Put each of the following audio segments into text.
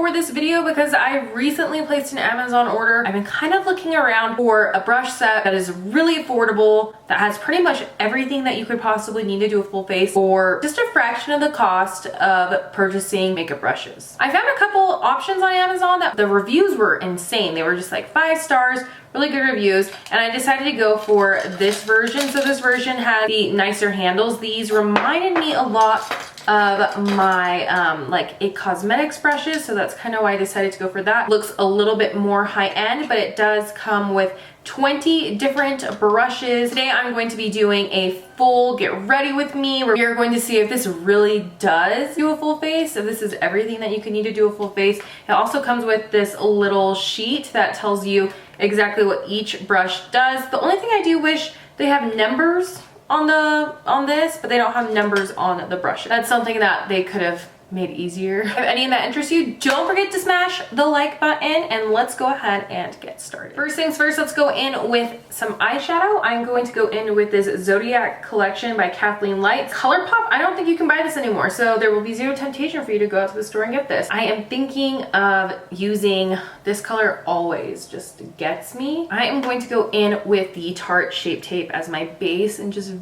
for this video because I recently placed an Amazon order. I've been kind of looking around for a brush set that is really affordable, that has pretty much everything that you could possibly need to do a full face for just a fraction of the cost of purchasing makeup brushes. I found a couple options on Amazon that the reviews were insane. They were just like 5 stars, really good reviews, and I decided to go for this version. So this version has the nicer handles. These reminded me a lot of my like It Cosmetics brushes, so that's kind of why I decided to go for that. Looks a little bit more high-end, but it does come with 20 different brushes. Today I'm going to be doing a full get ready with me. We're going to see if this really does do a full face, if this is everything that you can need to do a full face. It also comes with this little sheet that tells you exactly what each brush does. The only thing I do wish they have numbers on this, but they don't have numbers on the brush. That's something that they could have made easier. If any of that interests you, don't forget to smash the like button, and let's go ahead and get started. First things first, let's go in with some eyeshadow. I'm going to go in with this Zodiac Collection by Kathleen Light. ColourPop, I don't think you can buy this anymore, so there will be zero temptation for you to go out to the store and get this. I am thinking of using this color Always, just gets me. I am going to go in with the Tarte Shape Tape as my base and just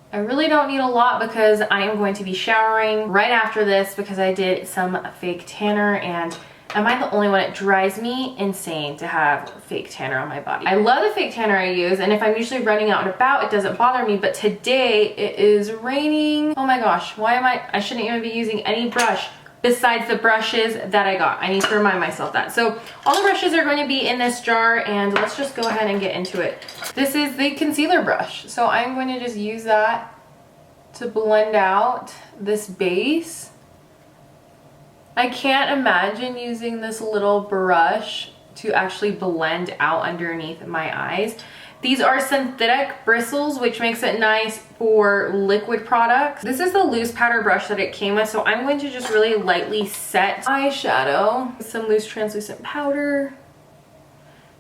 I really don't need a lot because I am going to be showering right after this because I did some fake tanner, and am I the only one? It drives me insane to have fake tanner on my body. I love the fake tanner I use, and if I'm usually running out and about, it doesn't bother me, but today it is raining. Oh my gosh, why am I shouldn't even be using any brush besides the brushes that I got. I need to remind myself that. So all the brushes are going to be in this jar, and let's just go ahead and get into it. This is the concealer brush. So I'm going to just use that to blend out this base. I can't imagine using this little brush to actually blend out underneath my eyes. These are synthetic bristles, which makes it nice for liquid products. This is the loose powder brush that it came with, so I'm going to just really lightly set eyeshadow. Some loose translucent powder.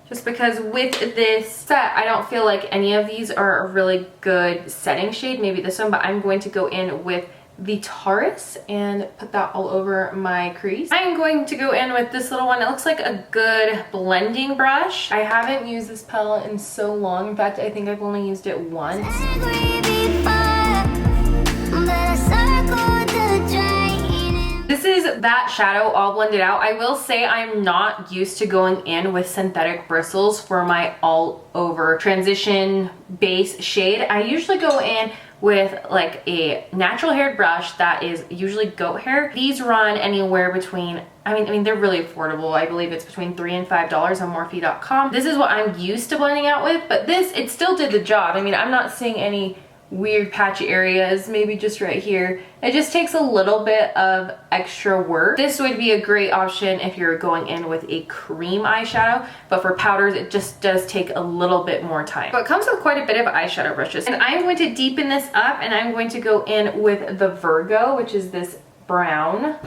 Just because with this set, I don't feel like any of these are a really good setting shade. Maybe this one, but I'm going to go in with the Taurus and put that all over my crease. I am going to go in with this little one. It looks like a good blending brush. I haven't used this palette in so long. In fact, I think I've only used it once. This is that shadow all blended out. I will say I'm not used to going in with synthetic bristles for my all over transition base shade. I usually go in with like a natural haired brush that is usually goat hair. These run anywhere between, I mean they're really affordable. I believe it's between $3 and $5 on Morphe.com. This is what I'm used to blending out with, but this, it still did the job. I mean, I'm not seeing any weird patchy areas, maybe just right here. It just takes a little bit of extra work. This would be a great option if you're going in with a cream eyeshadow, but for powders it just does take a little bit more time. But it comes with quite a bit of eyeshadow brushes, and I'm going to deepen this up, and I'm going to go in with the Virgo, which is this brown.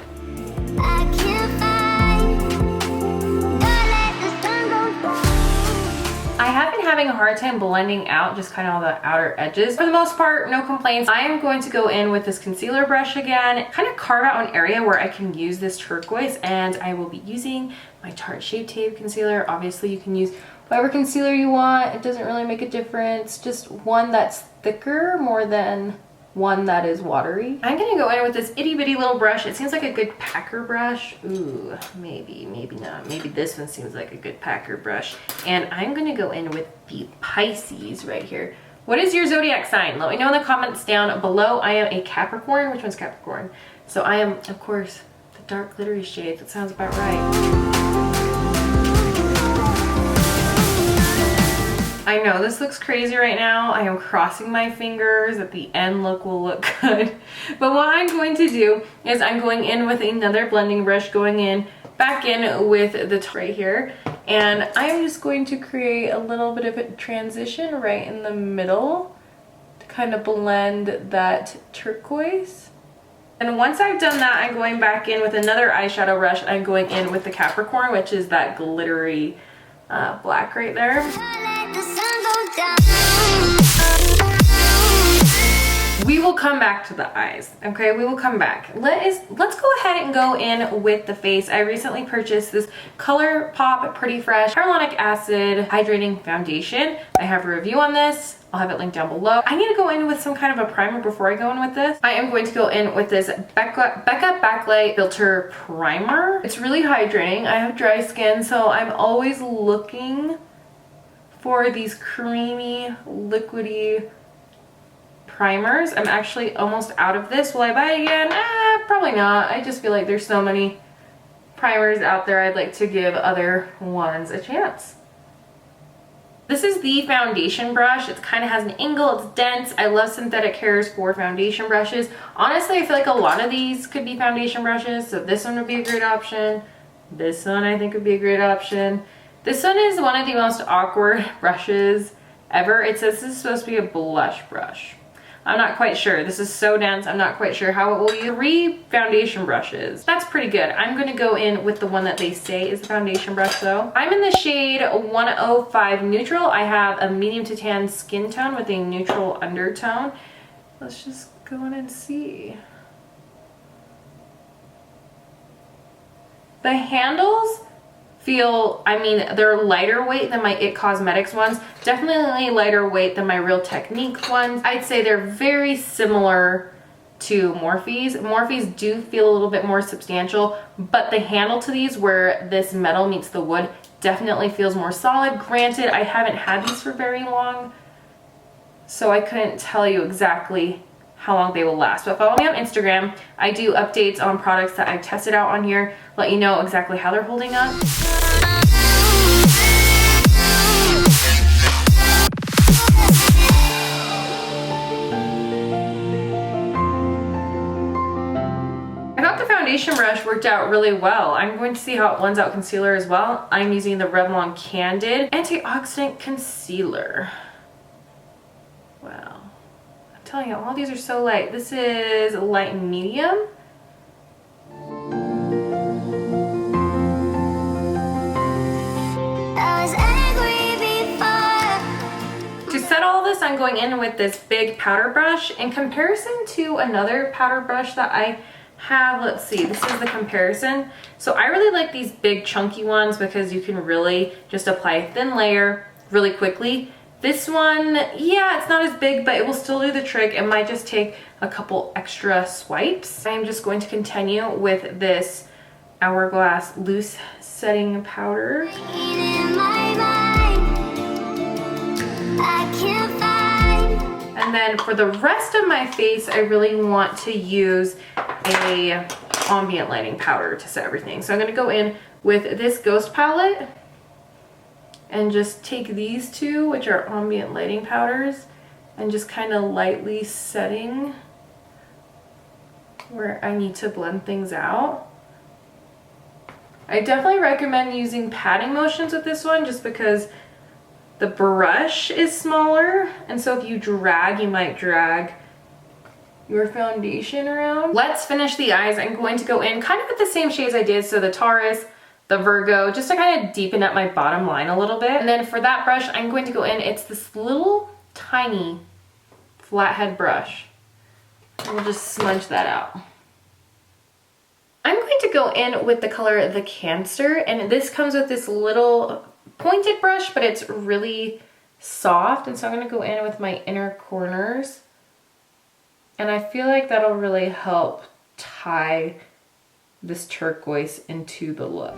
I have been having a hard time blending out just kind of all the outer edges. For the most part, no complaints. I am going to go in with this concealer brush again, kind of carve out an area where I can use this turquoise, and I will be using my Tarte Shape Tape concealer. Obviously, you can use whatever concealer you want. It doesn't really make a difference. Just one that's thicker more than one that is watery. I'm gonna go in with this itty bitty little brush. It seems like a good packer brush. Ooh, maybe not. Maybe this one seems like a good packer brush. And I'm gonna go in with the Pisces right here. What is your zodiac sign? Let me know in the comments down below. I am a Capricorn. Which one's Capricorn? So I am, of course, the dark glittery shade. That sounds about right. I know this looks crazy right now. I am crossing my fingers that the end look will look good. But what I'm going to do is I'm going in with another blending brush, going in back in with the right here, and I'm just going to create a little bit of a transition right in the middle to kind of blend that turquoise. And once I've done that, I'm going back in with another eyeshadow brush. I'm going in with the Capricorn, which is that glittery black right there. We will come back to the eyes, okay? We will come back. Let's go ahead and go in with the face. I recently purchased this ColourPop Pretty Fresh Hyaluronic Acid Hydrating Foundation. I have a review on this. I'll have it linked down below. I need to go in with some kind of a primer before I go in with this. I am going to go in with this Becca Backlight Filter Primer. It's really hydrating. I have dry skin, so I'm always looking for these creamy, liquidy primers. I'm actually almost out of this. Will I buy it again? Probably not. I just feel like there's so many primers out there. I'd like to give other ones a chance. This is the foundation brush. It kind of has an angle, it's dense. I love synthetic hairs for foundation brushes. Honestly, I feel like a lot of these could be foundation brushes, so this one would be a great option. This one I think would be a great option. This one is one of the most awkward brushes ever. It says this is supposed to be a blush brush. I'm not quite sure. This is so dense, I'm not quite sure how it will use. 3 foundation brushes. That's pretty good. I'm gonna go in with the one that they say is the foundation brush though. I'm in the shade 105 Neutral. I have a medium to tan skin tone with a neutral undertone. Let's just go in and see. The handles feel, I mean, they're lighter weight than my IT Cosmetics ones. Definitely lighter weight than my Real Technique ones. I'd say they're very similar to Morphe's. Morphe's do feel a little bit more substantial, but the handle to these, where this metal meets the wood, definitely feels more solid. Granted, I haven't had these for very long, so I couldn't tell you exactly how long they will last. But follow me on Instagram. I do updates on products that I've tested out on here, let you know exactly how they're holding up. I thought the foundation brush worked out really well. I'm going to see how it blends out concealer as well. I'm using the Revlon Candid Antioxidant Concealer. Wow. I'm telling you, all these are so light. This is light and medium. To set all this, I'm going in with this big powder brush. In comparison to another powder brush that I have, let's see, this is the comparison. So I really like these big chunky ones because you can really just apply a thin layer really quickly. This one, yeah, it's not as big, but it will still do the trick. It might just take a couple extra swipes. I'm just going to continue with this Hourglass Loose Setting Powder. And then for the rest of my face, I really want to use a ambient lighting powder to set everything. So I'm gonna go in with this Ghost palette and just take these two, which are ambient lighting powders, and just kind of lightly setting where I need to blend things out. I definitely recommend using patting motions with this one just because the brush is smaller, and so if you drag, you might drag your foundation around. Let's finish the eyes. I'm going to go in kind of with the same shades I did, so the Taurus, the Virgo, just to kind of deepen up my bottom line a little bit. And then for that brush, I'm going to go in, it's this little tiny flathead brush. And we'll just smudge that out. I'm going to go in with the color The Cancer, and this comes with this little pointed brush, but it's really soft, and so I'm going to go in with my inner corners, and I feel like that'll really help tie this turquoise into the look.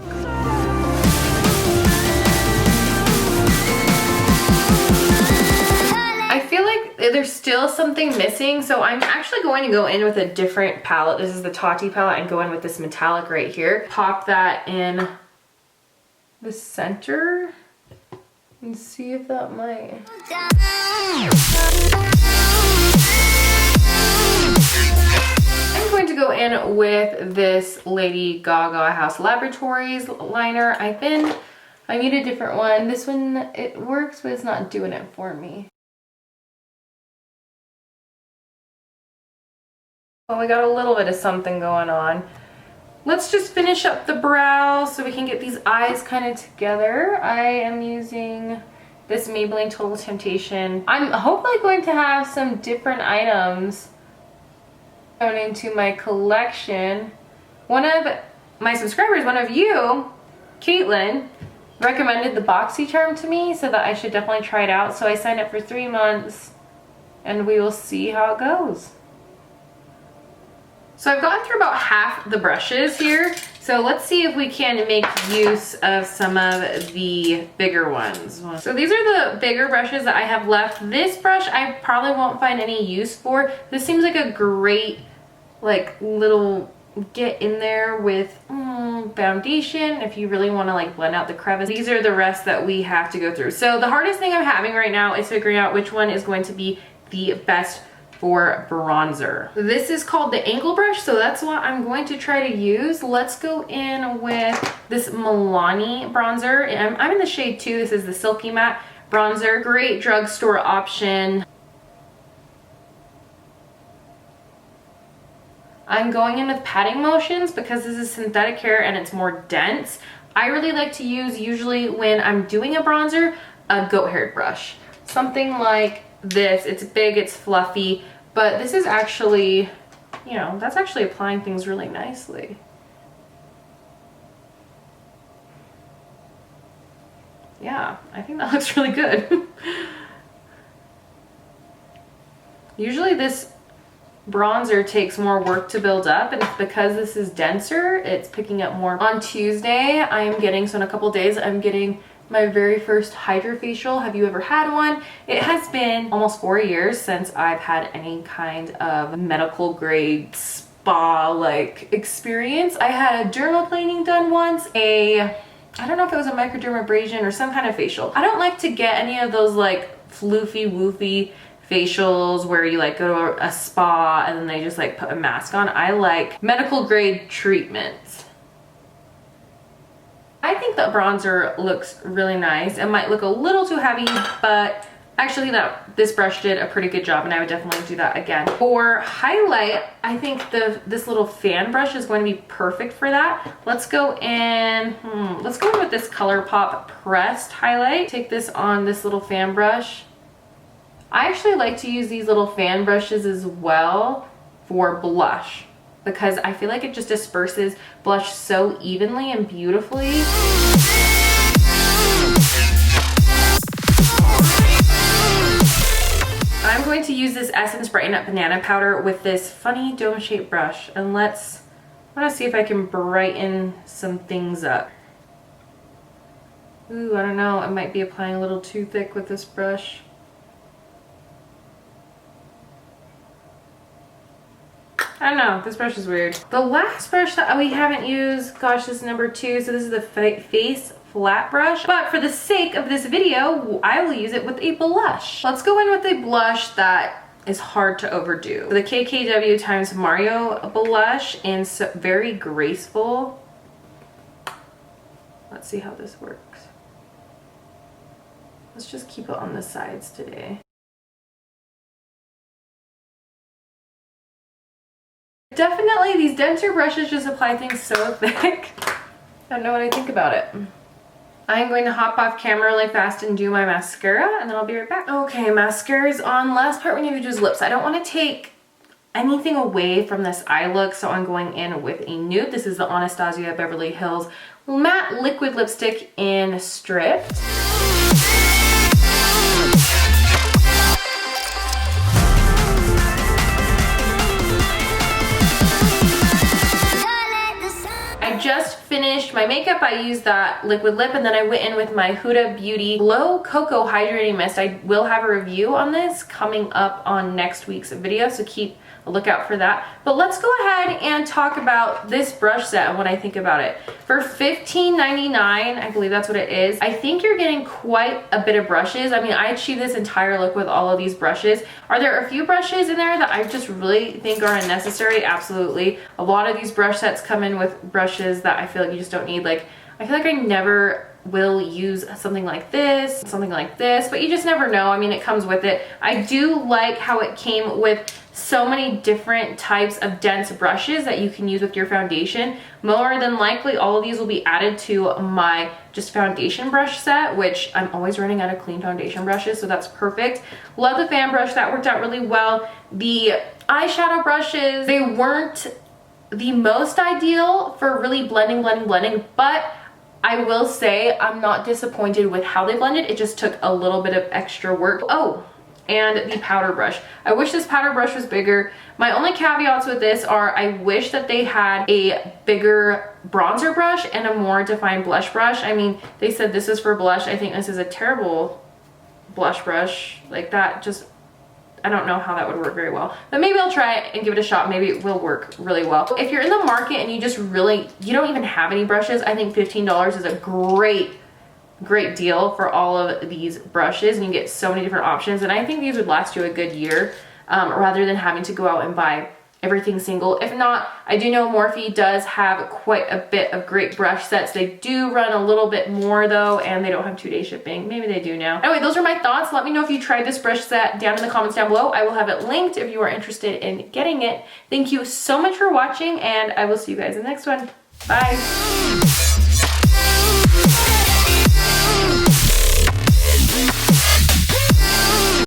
I feel like there's still something missing, so I'm actually going to go in with a different palette. This is the Tati palette, and go in with this metallic right here. Pop that in the center and see if that might. I'm going to go in with this Lady Gaga House Laboratories liner. I need a different one. This one, it works, but it's not doing it for me. Well, we got a little bit of something going on. Let's just finish up the brow so we can get these eyes kind of together. I am using this Maybelline Total Temptation. I'm hopefully going to have some different items Going into my collection, one of my subscribers, one of you, Caitlin, recommended the BoxyCharm to me, so that I should definitely try it out. So I signed up for 3 months and we will see how it goes. So I've gotten through about half the brushes here. So let's see if we can make use of some of the bigger ones. So these are the bigger brushes that I have left. This brush I probably won't find any use for. This seems like a great like little get in there with foundation if you really want to like blend out the crevice. These are the rest that we have to go through. So the hardest thing I'm having right now is figuring out which one is going to be the best for bronzer. This is called the angle brush, so that's what I'm going to try to use. Let's go in with this Milani bronzer. I'm in the shade 2. This is the Silky Matte bronzer. Great drugstore option. I'm going in with patting motions because this is synthetic hair and it's more dense. I really like to use, usually when I'm doing a bronzer, a goat haired brush. Something like this. It's big, it's fluffy, but this is actually, you know, that's actually applying things really nicely. Yeah, I think that looks really good. Usually this bronzer takes more work to build up, and it's because this is denser, it's picking up more. On Tuesday, I am getting, so in a couple days, I'm getting my very first HydraFacial. Have you ever had one? It has been almost 4 years since I've had any kind of medical grade spa like experience. I had a dermaplaning done once, I don't know if it was a microdermabrasion or some kind of facial. I don't like to get any of those like floofy woofy facials where you like go to a spa and then they just like put a mask on. I like medical grade treatments. I think that bronzer looks really nice. It might look a little too heavy, but actually this brush did a pretty good job and I would definitely do that again. For highlight, I think this little fan brush is going to be perfect for that. Let's go in, let's go in with this ColourPop pressed highlight. Take this on this little fan brush. I actually like to use these little fan brushes as well for blush because I feel like it just disperses blush so evenly and beautifully. I'm going to use this Essence Brighten Up Banana Powder with this funny dome-shaped brush, and I want to see if I can brighten some things up. Ooh, I don't know, I might be applying a little too thick with this brush. I don't know, this brush is weird. The last brush that we haven't used, gosh, this is number 2, so this is the Face Flat Brush. But for the sake of this video, I will use it with a blush. Let's go in with a blush that is hard to overdo. The KKW times Mario blush, and so very graceful. Let's see how this works. Let's just keep it on the sides today. Definitely these denser brushes just apply things so thick. I don't know what I think about it. I'm going to hop off camera really fast and do my mascara and then I'll be right back. Okay, mascara's on. Last part we need to do is lips. I don't want to take anything away from this eye look, so I'm going in with a nude. This is the Anastasia Beverly Hills Matte Liquid Lipstick in Stripped. Just finished my makeup. I used that liquid lip and then I went in with my Huda Beauty Glow Cocoa Hydrating Mist. I will have a review on this coming up on next week's video, so keep a lookout for that. But let's go ahead and talk about this brush set and what I think about it. For $15.99, I believe that's what it is, I think you're getting quite a bit of brushes. I mean, I achieved this entire look with all of these brushes. Are there a few brushes in there that I just really think are unnecessary? Absolutely. A lot of these brush sets come in with brushes that I feel like you just don't need. Like, I feel like I never will use something like this, but you just never know. I mean, it comes with it. I do like how it came with so many different types of dense brushes that you can use with your foundation. More than likely, all of these will be added to my just foundation brush set, which I'm always running out of clean foundation brushes, so that's perfect. Love the fan brush, that worked out really well. The eyeshadow brushes, they weren't the most ideal for really blending, but I will say I'm not disappointed with how they blended. It just took a little bit of extra work. Oh, and the powder brush. I wish this powder brush was bigger. My only caveats with this are I wish that they had a bigger bronzer brush and a more defined blush brush. I mean, they said this is for blush. I think this is a terrible blush brush. Like that just, I don't know how that would work very well, but maybe I'll try it and give it a shot. Maybe it will work really well. If you're in the market and you don't even have any brushes, I think $15 is a great deal for all of these brushes, and you get so many different options, and I think these would last you a good year, rather than having to go out and buy everything single. If not, I do know Morphe does have quite a bit of great brush sets. They do run a little bit more though, and they don't have 2-day shipping. Maybe they do now. Anyway, those are my thoughts. Let me know if you tried this brush set down in the comments down below. I will have it linked if you are interested in getting it. Thank you so much for watching, and I will see you guys in the next one. Bye.